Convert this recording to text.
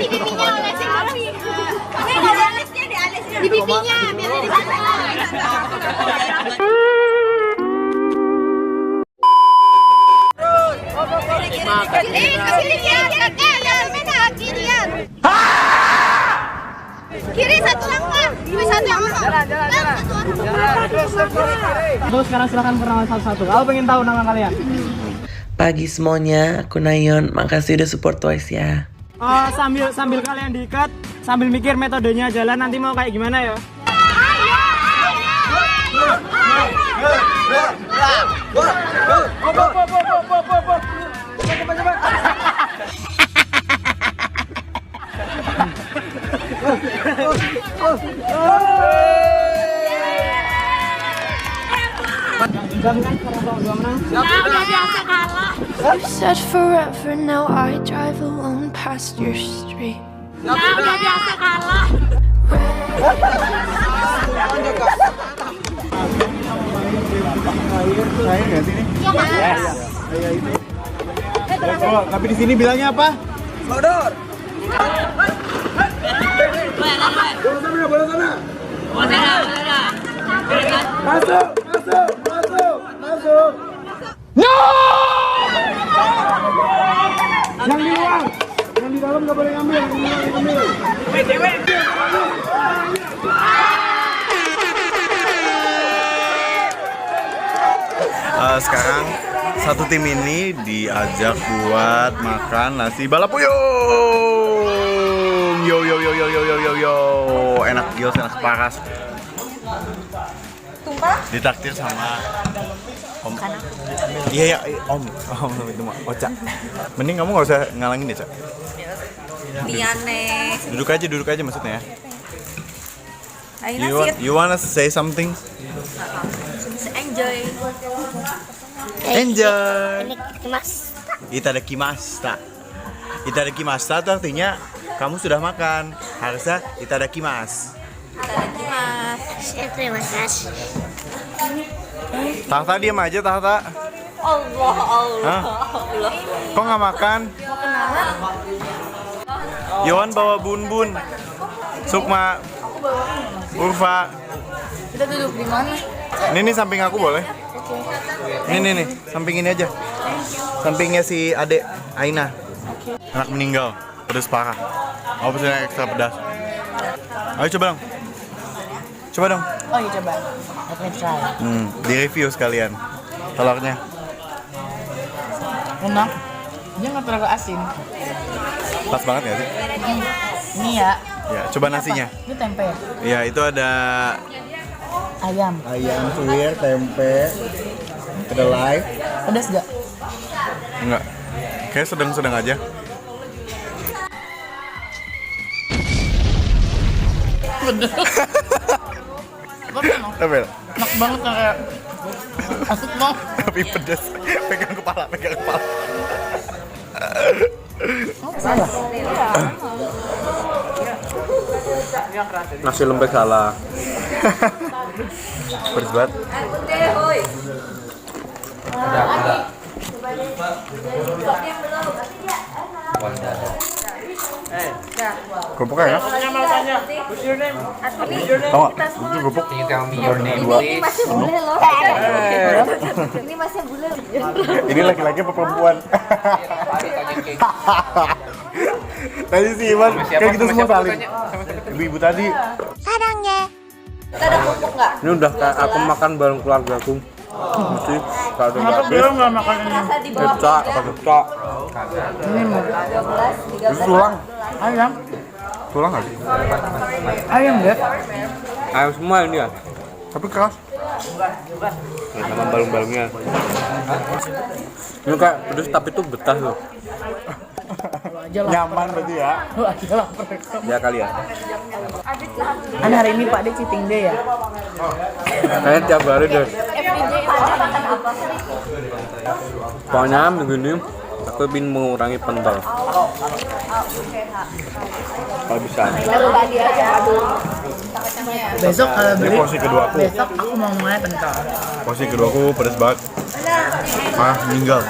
Di pipinya olesin dulu. Ini ada alesnya, di pipinya biar di sana. Kiri satu langkah, kiri satu langkah. Terus sekarang silahkan perkenalan satu-satu. Aku pengen tahu nama kalian. Pagi semuanya, aku Nayon. Makasih udah support Twice ya. Sambil kalian diikat, sambil mikir metodenya jalan nanti mau kayak gimana ya? You said forever, now I drive alone past your street. Udah biasa kalah. Saya nggak sini? Iya. Oh, tapi di sini bilangnya apa? Sodor. Bola sana. Masuk. No! Yang di luar, yang di dalam nggak boleh ngambil, yang di luar ngambil. Sekarang satu tim ini diajak buat makan nasi balapuyung. Yo. Enak gils, enak paras. Ditraktir sama Om. Iya, Om itu mah Oca. Mending kamu nggak usah ngalangin deh, Cak. Diane. Duduk aja maksudnya. Ayo You wanna say something? Enjoy. Itadakimashita. Itadakimashita itu artinya kamu sudah makan. Harusnya itadakimasu. Terima kasih. Tahta diam aja, Tahta. Allah. Kok nggak makan? Yohan bawa bun-bun. Sukma, Urfa. Kita duduk di mana? Ini samping aku boleh? Ini, samping ini aja. Sampingnya si adek Aina. Anak meninggal, pedas parah. Apa sih ekstra pedas? Ayo coba dong. Oh iya coba. Let me try. Di review sekalian. Telurnya. Enak. Dia nggak terlalu asin. Pas banget nggak sih? Ini ya. Ya, coba nasinya. Ini tempe ya? Ya, itu ada Ayam. Ayam suwir, tempe, kedelai. Pedas gak? enggak. Kayak sedang-sedang aja. Tapi Enak banget kayak asik banget. tapi pedas. Pegang kepala. Salah. Nasi lembek salah. Pedas banget. Kerupuknya ya? Tau gak? Itu kerupuk. Ini masih bule loh. Ini masih bule. Ini laki-laki apa perempuan? Tadi sih Iman, kayak gitu semua saling. Ibu-ibu tadi. Sarangnya. Kita ada kerupuk nggak? Ini udah kayak aku makan bareng keluarga aku. Mesti kalau ada Kenapa habis. belum nggak makan ini? Rasa di bawah Pecah, apa pecah? 12, 13. Itu tulang. Ayam. Tulang nggak sih? Ayam deh. Ayam semua ini ya. Tapi keras. Ya, sama balung-balungnya. Ini kayak pedes tapi tuh betah loh. Nyaman berarti ya. Ya kali ya. Kan hari ini Pak De cheating day ya? Kayaknya tiap hari deh. Pokoknya minggu ini aku ingin mengurangi pentol. Kalau bisa. Besok kalau Ini porsi kedua aku. besok aku mau mulai pentol. Porsi kedua aku pedas banget. Meninggal.